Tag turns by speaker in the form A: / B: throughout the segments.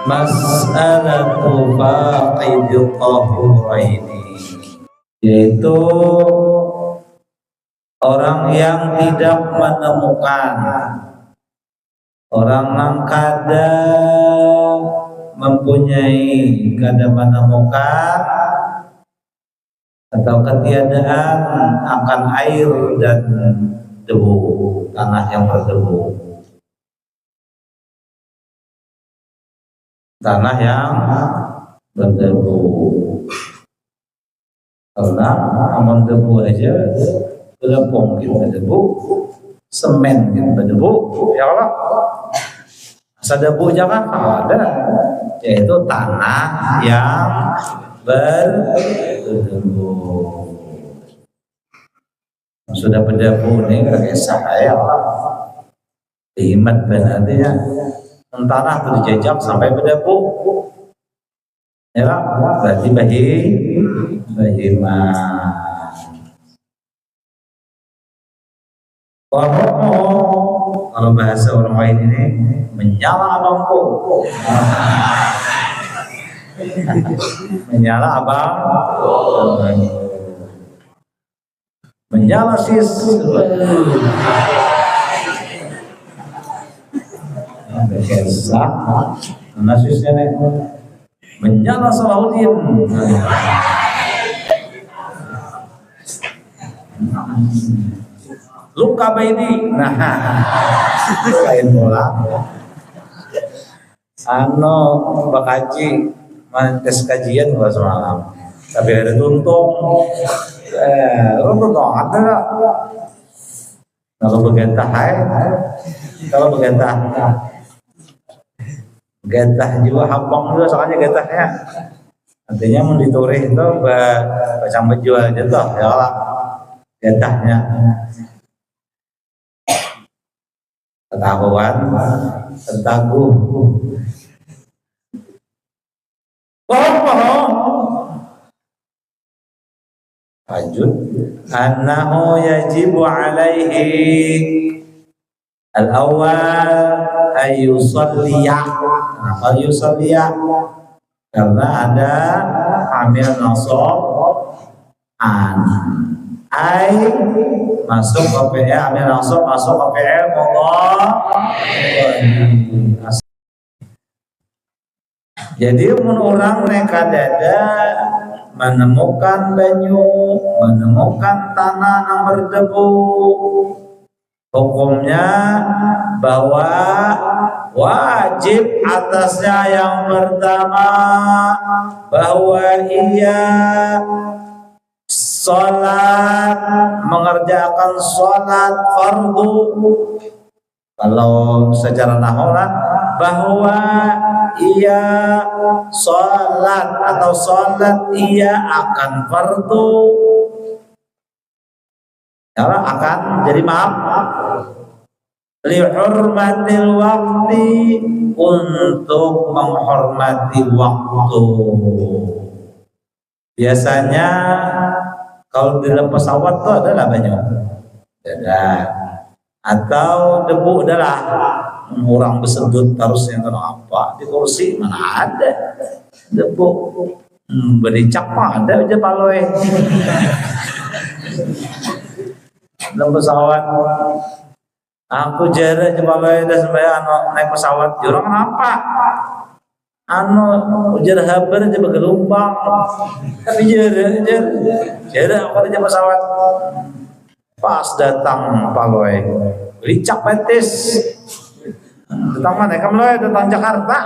A: mas'alatu faqidil tahuraini, yaitu orang yang tidak menemukan, orang yang kada mempunyai, kada menemukan atau ketiadaan akan air dan debu, tanah yang berdebu, tanah yang berdebu. Karena aman debu aja belepong gitu berdebu, semen gitu berdebu, ya Allah. Asa debu jangan ada, yaitu tanah yang berdebu. Sudah berdebu nih kayak saya dihimat benarnya tanah itu dijajak sampai berdebu, ya berarti bahiman. Kalau bahasa orang lain ini menyala abangku, menyala abang, menyala sis, kesah, nasisnya nih, menyala Salahuddin. Luka baini, nah, lain bola. Bakaji mantes kajian gua semalam, tapi ada tuntung. Tuntung ada nggak? Kalau begentah, getah juga habang juga soalnya getahnya. Artinya mau diturih itu macam menjual aja tuh, ya Allah, getahnya. Ketahuan, tentagu. Lanjut, annahu yajibu alaihi al-awwal ayyusalliya. Kenapa yusalliya? Karena ada amil nasab ay masuk ke fi'il, amil nasab masuk ke fi'il mudhari. Jadi orang mereka dada menemukan banyu, menemukan tanah yang berdebu, hukumnya bahwa wajib atasnya yang pertama bahwa ia sholat, mengerjakan sholat fardu. Kalau secara nahwu bahwa ia sholat atau sholat ia akan fardu, cara akan jadi maaf lihurmatil waktu, untuk menghormati waktu. Biasanya kalau di dalam pesawat tuh adalah banyak ada, atau debu adalah orang bersendut harusnya apa di kursi mana ada debu, bericak mah ada aja paloy. Dalam pesawat aku jarak coba ada sampai naik pesawat jurang apa ujar habar aja bergelombang, tapi jarak apa aja pesawat pas datang paloy bericak petis datang mana kamu datang Jakarta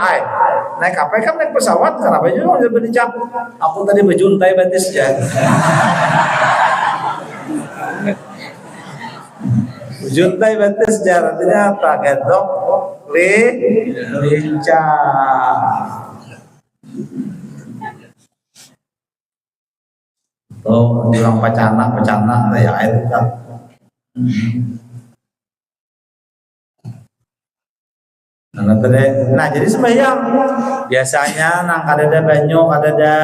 A: naik apa kan naik pesawat kenapa juga udah bericak, aku tadi berjuntai betis ya. Juntai betis artinya apa? Gedok lincah. Tuh bilang pacana ya air kan. Nah jadi sembahyang biasanya nang kadada banyu kadada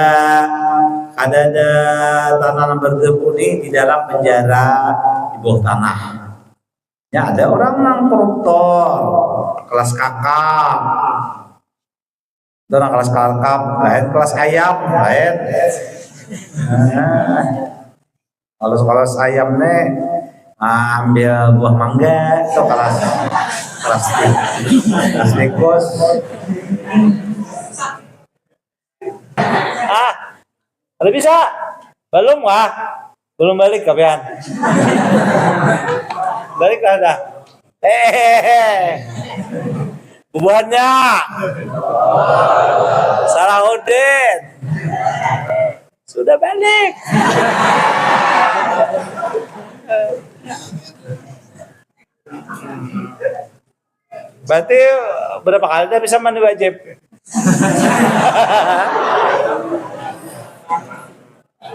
A: tanah berdebu nih di dalam penjara di bawah tanah. Ya ada orang yang koruptor kelas kakak Itu kelas kakap, lain kelas ayam, lain. Nah, kelas ayam nih ambil buah mangga itu kelas tikus.
B: Ada bisa? Belum wah? Belum balik kalian? Balik lah dah. Bubuhannya Salahuddin sudah balik. Berarti berapa kali dia bisa mandi wajib?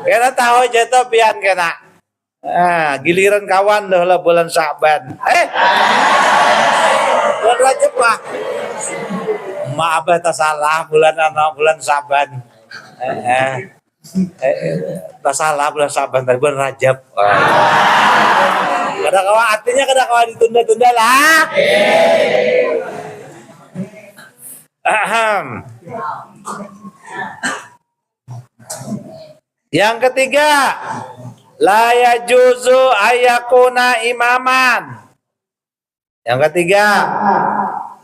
B: Kena tahu jatuh pian kena. Giliran kawan dah lah bulan Sya'ban. Bulan Rajab mah. Maaf tak salah bulan Sya'ban. Tak salah bulan Sya'ban tadi bulan Rajab. Kadang-kadang artinya kadang-kadang ditunda-tunda lah. Yang ketiga, la yajuzu ayakuna imaman. Yang ketiga,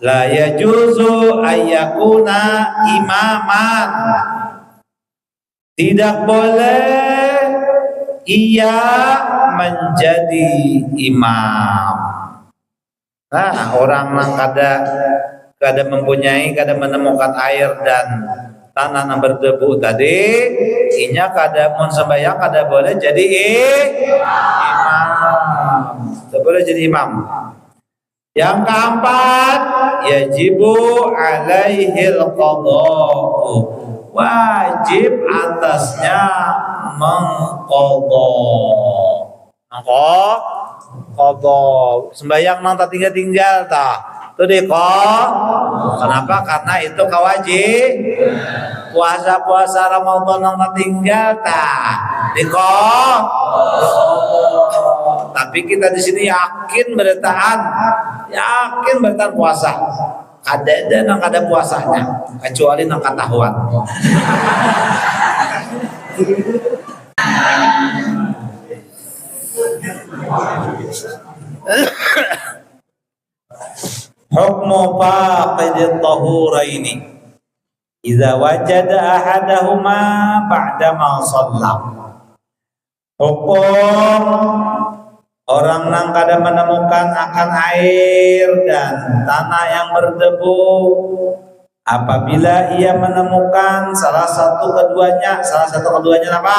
B: la yajuzu ayakuna imaman. Tidak boleh ia menjadi imam. Nah, orang yang kada mempunyai, kada menemukan air dan tanah yang berdebu tadi, inya kada mun sembahyang kada boleh jadi imam. Tidak boleh jadi imam. Yang keempat, yajibu alaihil qadha'u. Wajib atasnya mengqadha. Qadha. Sembahyang nang tak tinggal ta. Itu kenapa? Karena itu kawajib. Puasa Ramadan yang tertinggal tapi kita di sini yakin bertahan puasa. Kada puasanya kecuali nang ketahuan. Hukmu faqidit tahuraini idza wajada ahadahuma ba'dama shalla. Hukum orang yang kada menemukan akan air dan tanah yang berdebu apabila ia menemukan salah satu keduanya apa?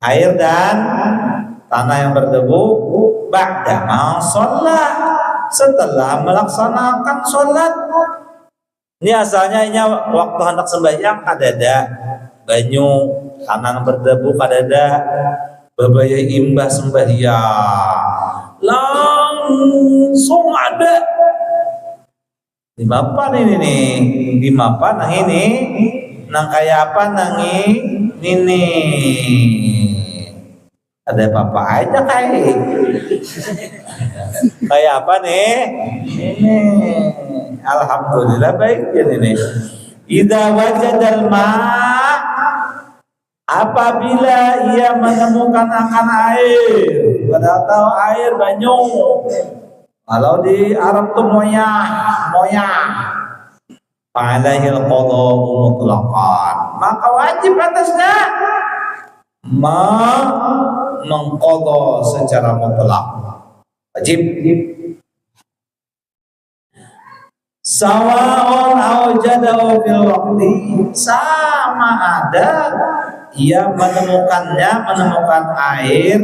B: Air dan tanah yang berdebu ba'dama shalla, setelah melaksanakan sholat. Ini asalnya waktu hendak sembahyang kadada banyu, tanah berdebu kadada, babaya imbah sembahyang langsung ada di mapan ini nih, di mapan nang ini nang kaya apa nang ini ada apa aja kayak apa nih? Ini alhamdulillah baik ini. Idza wajadal ma', apabila ia menemukan akan air, pada tahu air banyu. Kalau di Arab tuh moyah. Alaihil qadha'u mutlaqan. Maka wajib atasnya mengqadha secara mutlak. Wajib. Sawa'un awjadahu fil waqti, sama ada ia menemukan air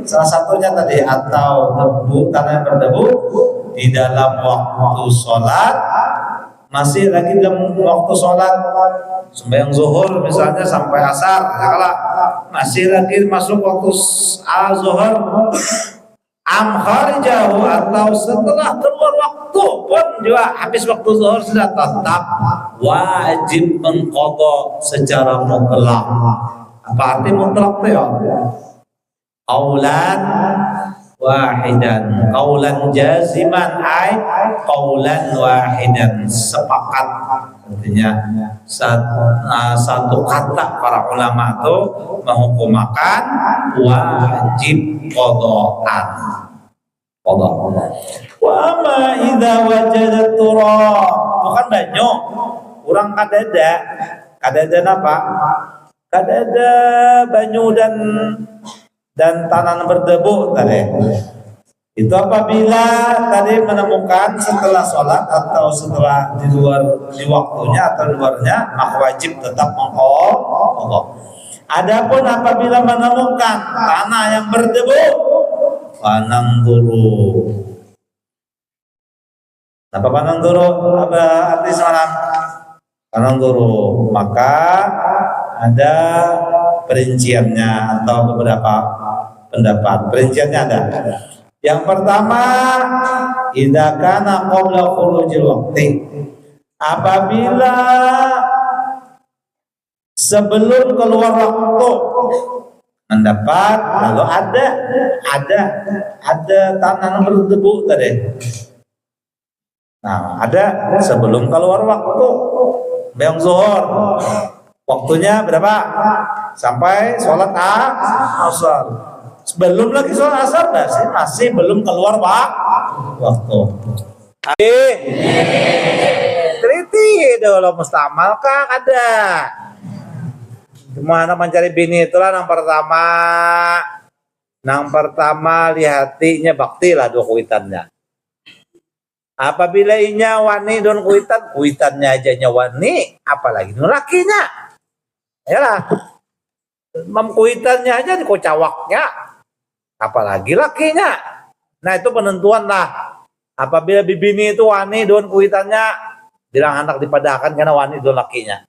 B: salah satunya tadi atau debu, tanah berdebu di dalam waktu sholat, masih lagi dalam waktu sholat sembahyang zuhur misalnya sampai asar, kalau masih lagi masuk waktu zuhur, am kharijahu, atau setelah keluar waktu pun juga habis waktu zuhur sudah tetap wajib mengqadha secara mutlak. Apa arti mutlak itu ya? Qaulan wahidan, qaulan jaziman ay qaulan wahidan, sepakat
A: Artinya satu kata para ulama itu menghukumakan wajib qadaan. Qada. Wa ma idza wajada turab. Bukan banyu. Kurang kadada. Kadada apa? Kadada banyu dan tanah berdebu tadi. Itu apabila tadi menemukan setelah sholat atau setelah di waktunya atau di luarnya, maka wajib tetap mengqadha. Adapun apabila menemukan tanah yang berdebu, panangguru. Apa panangguru? Apa arti semalam? Panangguru. Maka ada perinciannya atau beberapa pendapat. Perinciannya ada. Yang pertama, idza kana qabla khurujil waqti. Apabila sebelum keluar waktu mendapat lalu ada tanah berdebu tadi. Nah, ada sebelum keluar waktu bayang zuhur. Waktunya berapa? Sampai sholat asar. Sebelum lagi sholat asar masih belum keluar waktu. Teliti dulu mustamal kah ada. Gimana mencari bini itulah yang pertama lihatinya bakti lah dua kuitannya. Apabila inya wani don kuitannya aja nyawani, apalagi don lakinya. Yalah. Kuitannya aja di kocawaknya. Apalagi lakinya. Nah itu penentuan lah. Apabila bibini itu wani don kuitannya, bilang anak dipadahkan karena wani don lakinya.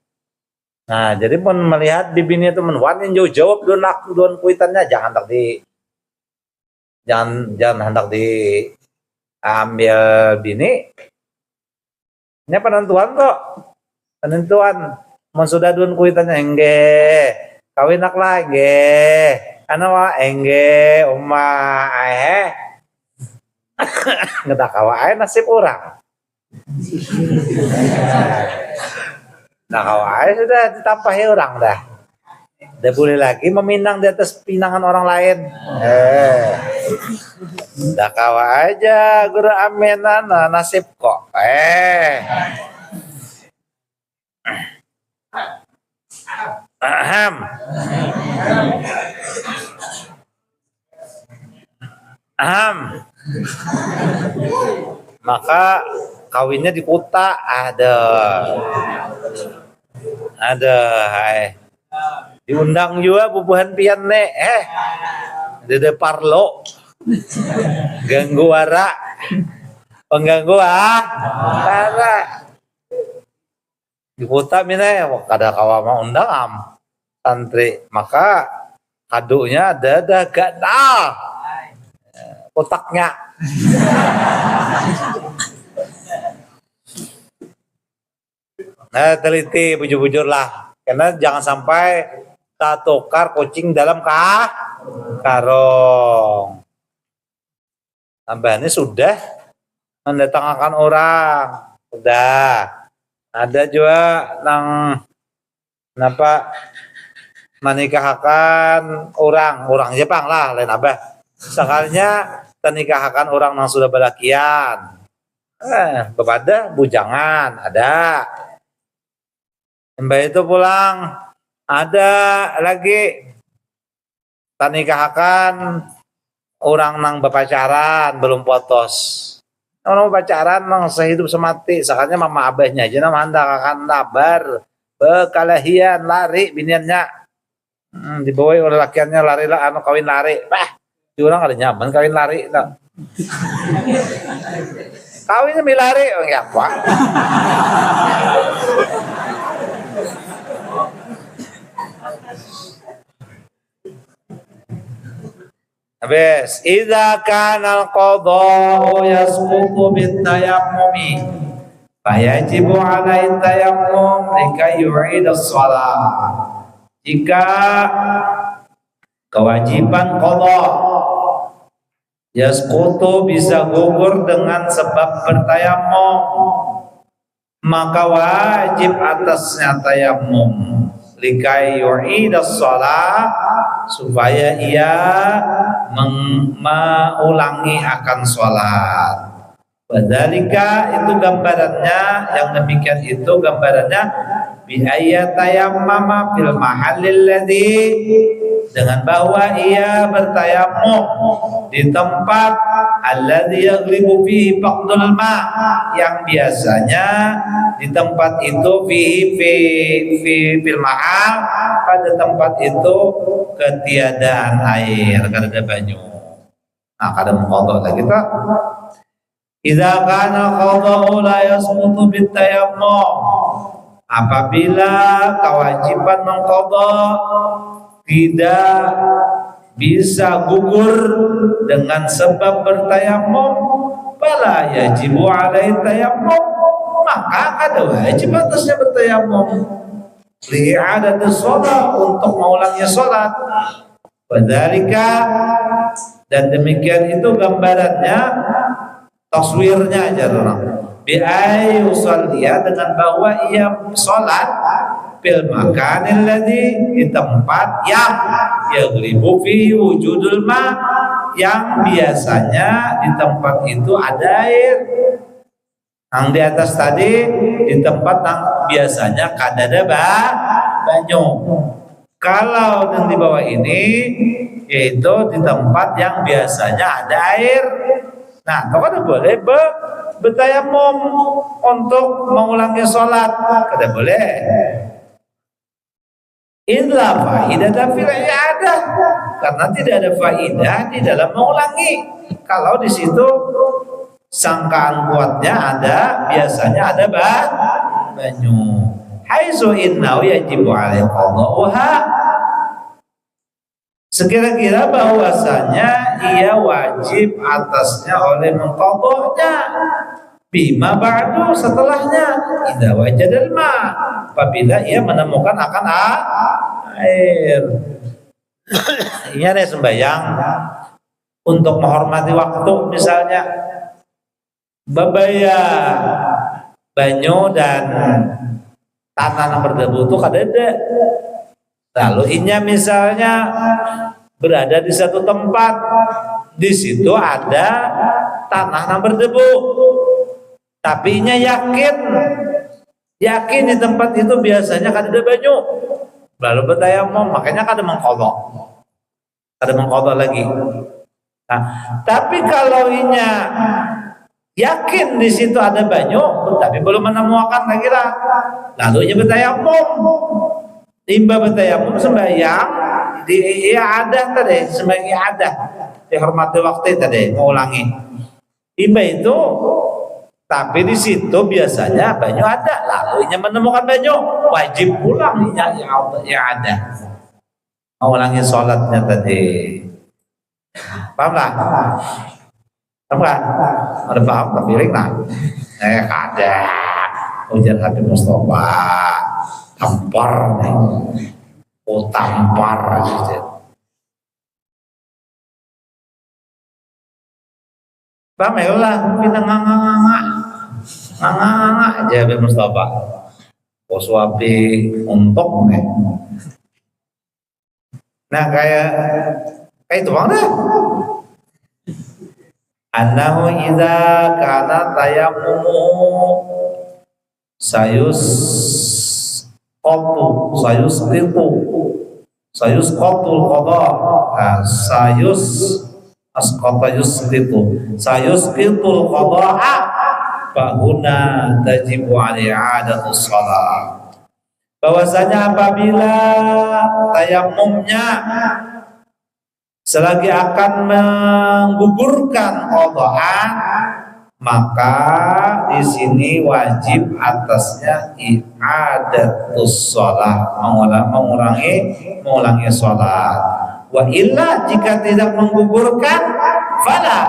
A: Nah jadi pun melihat bibini itu wani jauh-jauh don kuitannya, jangan hendak di ambil bini. Ini penentuan kok. Penentuan. Sudah don kuitannya enggak. Kawinak lah enggak. Wa engge umma ngedak kawa nasib orang. Nah kawa sudah ditampahi orang dah. Udah boleh lagi meminang di atas pinangan orang lain. Dah kawa aja guru aminan nasib kok. Aham. Maka kawinnya di kota ada. Diundang juga bubuhan pian nek de parlo. Ganggu wara. Pengganggu Wara. Di kota mina kada kawa mau undang santri, maka kadonya ada gak kotaknya. Nah teliti bujur-bujur lah, karena jangan sampai tak tukar kucing dalam karung. Tambahnya sudah mendatangkan orang, sudah. Ada juga menikahkan orang Jepang lah lain abah. Sekalinya menikahkan orang yang sudah belakian. Bepada bujangan ada. Mbak itu pulang ada lagi menikahkan orang nang berpacaran belum putus. Orang pacaran nang sehidup semati, sakanya mama abahnya aja nama anda akan labar bekalahian lari biniannya dibawa oleh lakiannya lari lah kawin lari, orang ada nyaman kawin lari, kawinnya milari, enggak apa. Habis, idza kana al-qadha'u yasqutu bit-tayammumi fayajibu 'alaihi tayammum likai yu'id as-shalah. Jika kewajiban qadha yasqutu bisa gugur dengan sebab bertayammum,
B: maka wajib atasnya tayamum likai yu'idas shalah, supaya ia mengulangi akan sholat. Wadzalika, itu gambarannya, yang demikian itu gambarannya bi ayatayammama fil mahallil ladzi, dengan bahwa ia bertayamum di tempat alladzi yaghlibu fihi faqdul ma, yang biasanya di tempat itu fil mahal, pada tempat itu ketiadaan air, kada ada banyu. Nah, kada mengqadha lagi kita. Idza kana qada'u la yasqutu bitayammum, apabila kewajiban mengqadha tidak bisa gugur dengan sebab bertayamum, fala yajibu alaihi tayammum, maka kada wajib atasnya bertayamum li'adati shalah, untuk mengulangnya salat. Wadzalika, dan demikian itu gambarannya, taswirnya aja orang bi ayu salliya, dengan bahwa ia salat fil makanil ladzi, di tempat yang yaghlibu fi wujudul ma, yang biasanya di tempat itu ada air. Yang di atas tadi di tempat yang biasanya kada ada banyu. Kalau yang di bawah ini yaitu di tempat yang biasanya ada air. Nah, itu kan boleh bertayamum untuk mengulangi sholat, kada boleh. Illa faidah fil i'adah, karena tidak ada faidah di dalam mengulangi. Kalau di situ sangkaan kuatnya ada, biasanya ada banyu. Haitsu innahu yajibu alaihi qada'uha, sekira-kira bahwasanya ia wajib atasnya oleh mengqadhanya bima ba'du, setelahnya, idza wajadal ma, apabila ia menemukan akan air. Ini ada sembahyang untuk menghormati waktu, misalnya babaya banyu dan tanah yang berdebu itu kada ada. Lalu inya misalnya berada di satu tempat, di situ ada tanah yang berdebu, tapi inya yakin di tempat itu biasanya kada ada banyu, lalu bertayamum, makanya kada mengqadha lagi. Nah, tapi kalau inya yakin di situ ada banyu, tapi belum menemukan lagi lah, lalu inya bertayamum. Timba bertayamum sembahyang di i'adah tadi, sembahyang i'adah, dihormati waktu tadi, mengulangi. Timba itu, tapi di situ biasanya banyu ada, lalu inya menemukan banyu, wajib pulang inya i'adah, mengulangi sholatnya tadi. Paham lah? Paham kan? Ada paham tapi ringan. Kada ujar Habib Mustafa tampar nih, tampar gitu. Paham ya lah, kita nganga aja Habib Mustafa. Poswapi untuk nih. Nah kayak itu bang dah. Annahu idza kana tayammumu sayus qatul qada, sayus asqata sayusqitul qada'a, fahuna tajibu i'adatus shalah, bahwasanya apabila tayamumnya selagi akan menggugurkan qada'an, maka di sini wajib atasnya i'adatus shalah, mengulangi salat. Wa illa, jika tidak menggugurkan, fala,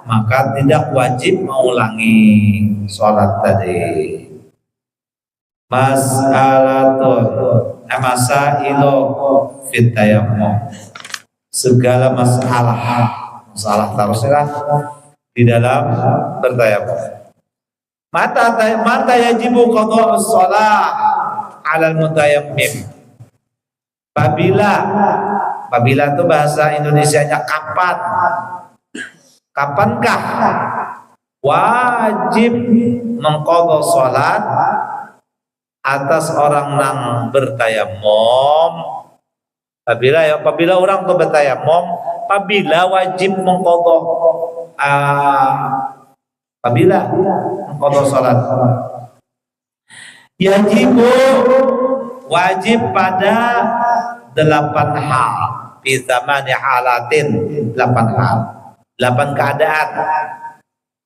B: maka tidak wajib mengulangi salat tadi. Masailu fit tayammum, segala masalah teruslah di dalam bertayamum. Mata yajibu qada'us shalah 'alal mutayammim. Apabila itu bahasa Indonesianya kapan? Kapankah wajib mengqadha salat atas orang yang bertayamum? Apabila orang itu bertayamum, apabila wajib mengqadha apabila mengqadha salat. Yajibu wajib pada 8 hal, fi tsamani halatin, 8 hal, 8 keadaan.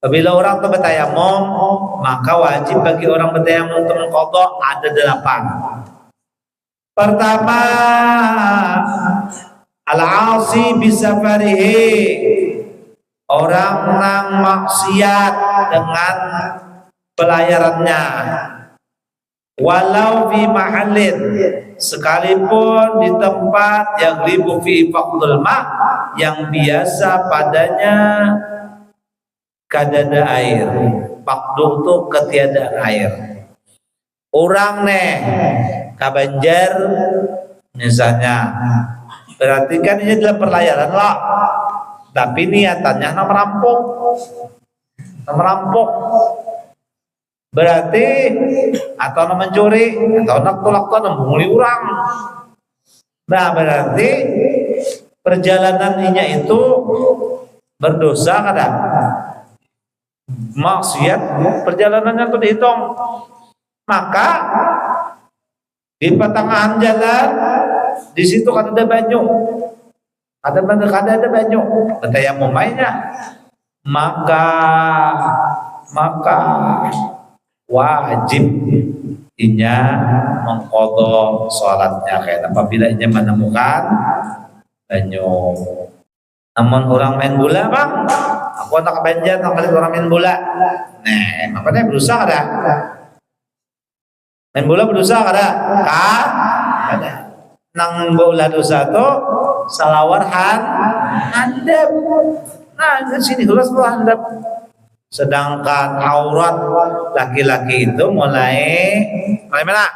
B: Apabila orang itu bertayamum, maka wajib bagi orang bertayamum untuk mengqadha ada 8. Pertama, al-'asi bisafarihi, orang yang maksiat dengan pelayarannya, walau fi mahallin, sekalipun di tempat yang ribu fi faqdul ma, yang biasa padanya kadada air. Faqdu itu ketiadaan air. Orang ka Banjar misalnya, berarti kan ini adalah perlayaran lah, tapi niatannya merampok, berarti atau mencuri atau nak membunguli orang. Nah, berarti perjalanannya itu berdosa kada? Maksiat, perjalanannya itu dihitung. Maka di pertengahan jalan, di situ kan ada banyu, ada banyu, bertayamum mainnya, maka wajib inya mengqadha salatnya kayak apabila inya menemukan banyu. Namun orang main bola, bang, aku tak Banjar tak kali orang main bola, nah makanya berusaha ada main bola, berusaha ada ada nang bola dosa tu salawar handap. Nah di sini terus handap. Sedangkan aurat laki-laki itu mulai mana?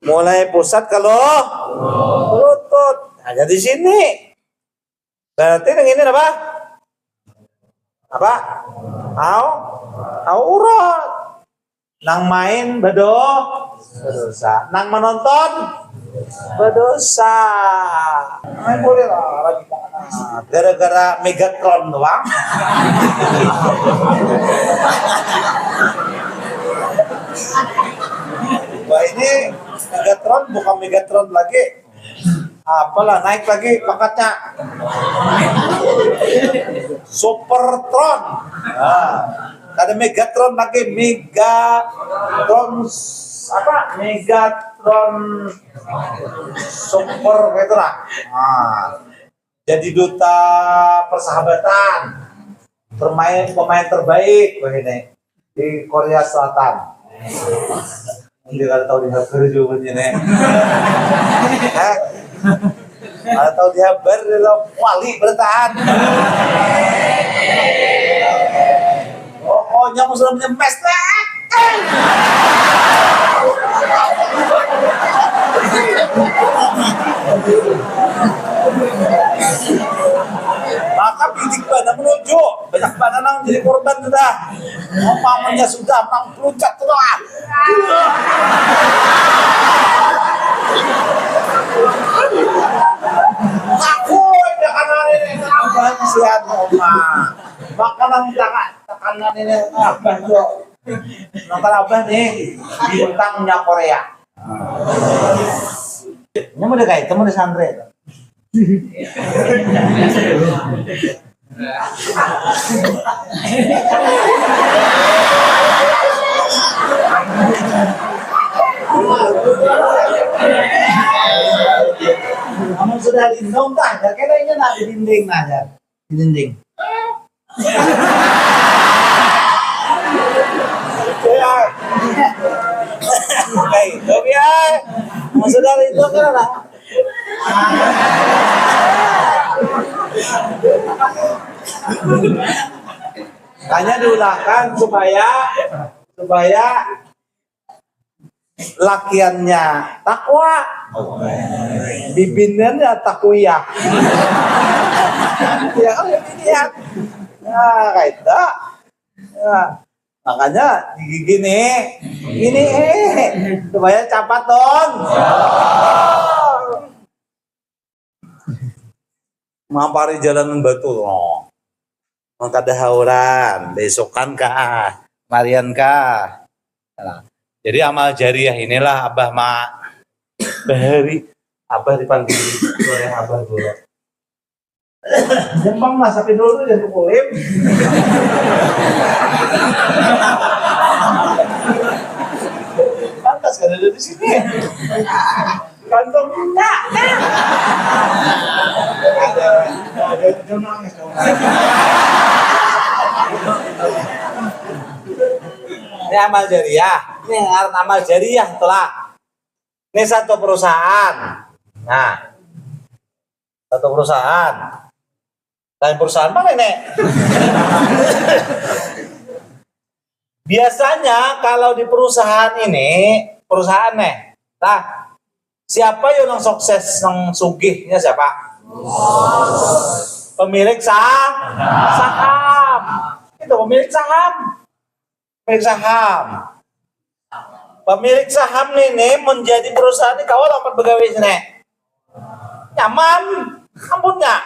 B: Mulai pusat kalau lutut. Ada di sini. Berarti yang ini apa? Aurat. Nang main berdosa. Nang menonton berdosa. Main boleh lah. Gara-gara Megatron doang. Wah, ini Megatron bukan Megatron lagi. Apalah, naik lagi pangkatnya. Supertron. Ada Megatron lagi, Megatron apa? Megatron super gitu lah. Jadi duta persahabatan, pemain terbaik begini di Korea Selatan. Ini kalau tahu dia kerja begini, kalau tahu dia wali bertahan. Oh, nyamuk sudah menyemes deh. Maka bidik badan menuju banyak badan yang jadi korban sudah. Pamannya sudah mengpelucat terang. Aku ya kanan ini abah sihat oma. Makanan tekanan ini abah yuk. Nonton abah nih bintangnya Korea. Ini mau kayak itu mau disandre. Kamu sudah lindung kan? Kayaknya nak di dinding aja, di dinding. Baik, oke ya. Kamu sudah lindung kan? Hanya diulangkan supaya lakiannya takwa, bibinnya takwiyah. Ya kan lihat. Nah, kayak itu. Ya. Makanya gini supaya capaton. Mampari jalanan batu loh. Mangkada hauran, besokan kah, marian kah. Nah, jadi amal jariah inilah Abah Bahari. Abah dipanggil oleh Abah dulu. Jempang lah sampai dulu jangan kulim. Pantas kan ada di sini. Kantong enggak. Ada nangis dong. Ini amal jariah. Ini amal jariah telah. Ini satu perusahaan. Nah, satu perusahaan. Lain perusahaan mana nek? Biasanya kalau di perusahaan ini, perusahaan nih, nah siapa yang sukses, yang sugihnya siapa? Pemilik saham. Itu pemilik saham. Pemilik saham ini menjadi perusahaan ini kawal amat pegawai sini. Nyaman, ampun nggak?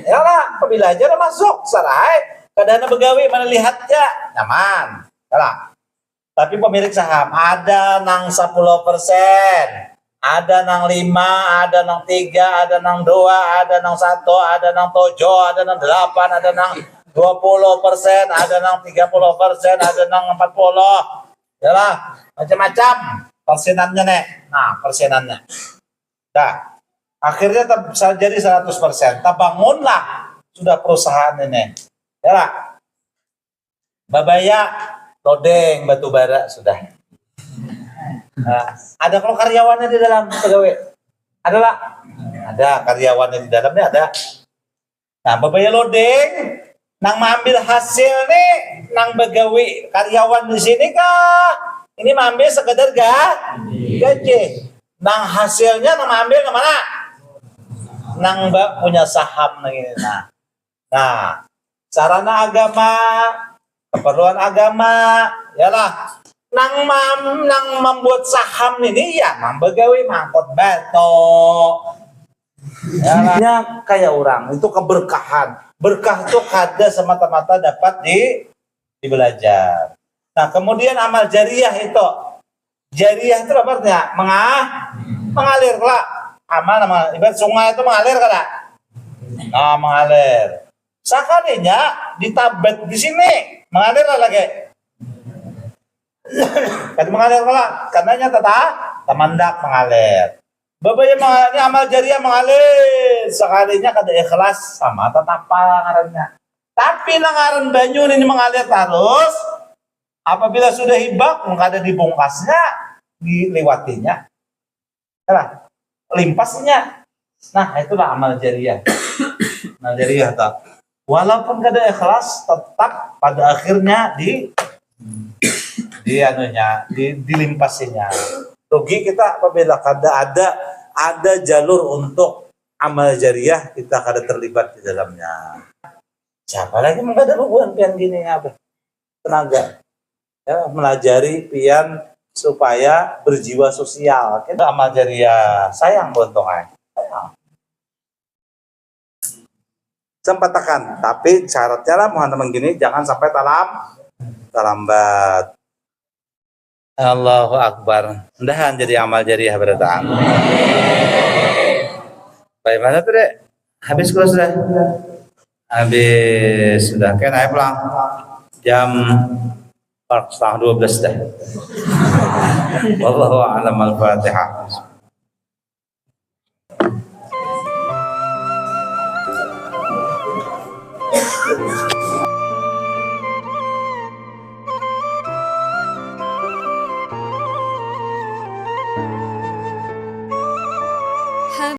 B: Ya lah, apabila aja udah masuk, sarai. Kadang pegawai mana lihatnya nyaman, ya lah. Tapi pemilik saham ada nang 10%, ada nang 5, ada nang 3, ada nang 2, ada nang 1, ada nang 7, ada nang 8, ada nang 20%, ada nang 30%, ada nang 40. Ya lah, macam-macam persenannya nek. Nah, persenannya. Nah, akhirnya jadi 100%. Bangunlah sudah perusahaan ini. Ya lah. Babaya lodeng batu bara sudah. Nah, ada kalau karyawannya di dalam pegawai? Ada lah. Ada karyawannya di dalamnya ada. Nah, babaya lodeng nang mengambil hasil nih nang begawi karyawan di sini kah? Ini mengambil sekedar gaji. Nang hasilnya nang mengambil kemana? Nang mbak punya saham nang ini. Nah, sarana agama, keperluan agama, yalah. Nang membuat saham ini ya nang begawi mangkot bato. Ya, kayak orang itu keberkahan. Berkah itu kada semata-mata dapat dibelajar. Nah, kemudian amal jariah itu. Jariah itu apa artinya? Mengalir lah. Amal ibarat sungai itu mengalir kada? Nah, mengalir. Sekalinya ditabet di sini, mengalir lah lagi. Kan mengalir lah, karenanya tamandak mengalir. Babaya ini amal jariah mengalir, sekalinya kada ikhlas sama tetapa ngarannya. Tapi langaran banyu ini mengalir terus, apabila sudah hibak, kada dibongkasnya, dilewatinya, nah, limpasnya. Nah, itulah amal jariah. Amal jariah tak. Walaupun kada ikhlas, tetap pada akhirnya dilimpasinya. Rugi kita apabila kada ada jalur untuk amal jariah, kita kada terlibat di dalamnya. Siapa lagi mau kada hubungan pian gini apa? Tenaga. Ya, melajari pian supaya berjiwa sosial. Kita amal jariah sayang bontongan. Sayang. Sempatakan, tapi syaratnya lah mohon teman gini jangan sampai terlambat. Allahu Akbar. Ndahan jadi amal jariah berdatang. Bagaimana tuh dek? Habis kok sudah? Habis sudah. Kan ayo pulang. Jam 11:30 dah. Wallahu a'lam al-Fatihah.